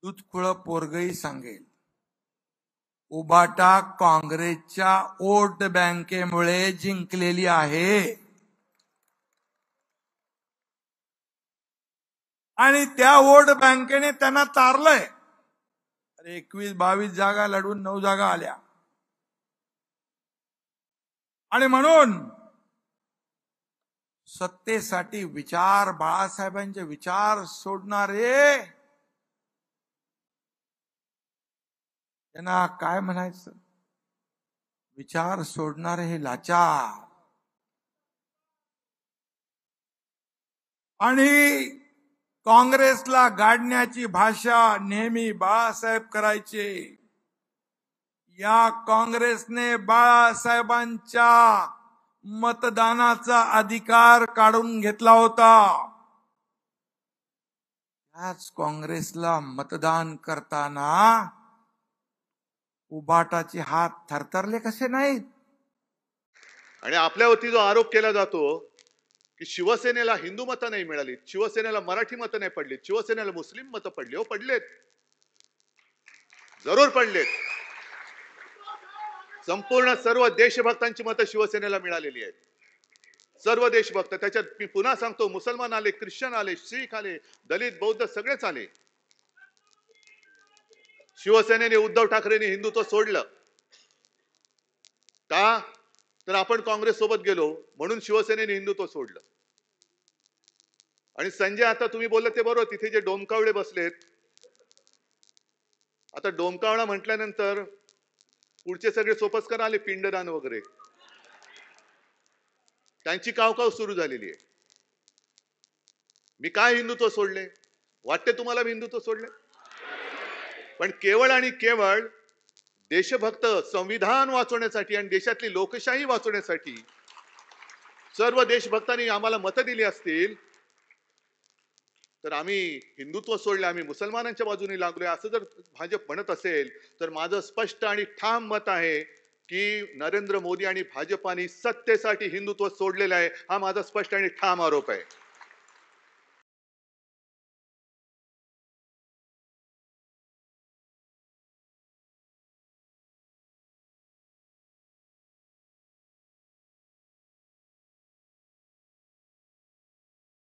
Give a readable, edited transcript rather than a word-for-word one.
तुतकुळ पोरगही सांगेल, उबाटा काँग्रेसच्या वोट बँकेमुळे जिंकलेली आहे आणि त्या वोट बँकेने त्यांना तारलंय. अरे 21-22 जागा लढवून 9 जागा आल्या. आणि म्हणून सत्तेसाठी विचार, बाळासाहेबांचे विचार सोडणारे त्यांना काय म्हणायचं, विचार सोडणारे हे लाचार. आणि काँग्रेसला गाडण्याची भाषा नेहमी बाळासाहेब करायचे. या काँग्रेसने बाळासाहेबांच्या मतदानाचा अधिकार काढून घेतला होता. याच काँग्रेसला मतदान करताना उबाटाचे हात थरथरले कसे नाहीत. आणि आपल्यावरती जो आरोप केला जातो की शिवसेनेला हिंदू मतं नाही मिळाली, शिवसेनेला मराठी मतं नाही पडली, शिवसेनेला मुस्लिम मतं पडली. हो, पडलेत, जरूर पडलेत. संपूर्ण सर्व देशभक्तांची मतं शिवसेनेला मिळालेली आहेत. सर्व देशभक्त. त्याच्यात मी पुन्हा सांगतो, मुसलमान आले, ख्रिश्चन आले, शीख आले, दलित, बौद्ध सगळेच आले. शिवसेनेने, उद्धव ठाकरेंनी हिंदुत्व सोडलं का? तर आपण काँग्रेस सोबत गेलो म्हणून शिवसेनेने हिंदुत्व सोडलं. आणि संजय, आता तुम्ही बोलले ते बरोबर, तिथे जे डोमकावळे बसलेत, आता डोमकावळा म्हटल्यानंतर पुढचे सगळे सोपस्कर आले, पिंडदान वगैरे, त्यांची कावकाव सुरू झालेली आहे. मी काय हिंदुत्व सोडले? वाटते तुम्हाला मी हिंदुत्व सोडले? पण केवळ आणि केवळ देशभक्त, संविधान वाचवण्यासाठी आणि देशातली लोकशाही वाचवण्यासाठी सर्व देशभक्तांनी आम्हाला मतं दिली असतील तर आम्ही हिंदुत्व सोडले, आम्ही मुसलमानांच्या बाजूने लागलोय असं जर भाजप म्हणत असेल तर माझं स्पष्ट आणि ठाम मत आहे की नरेंद्र मोदी आणि भाजपाने सत्तेसाठी हिंदुत्व सोडलेलं आहे. हा माझा स्पष्ट आणि ठाम आरोप आहे.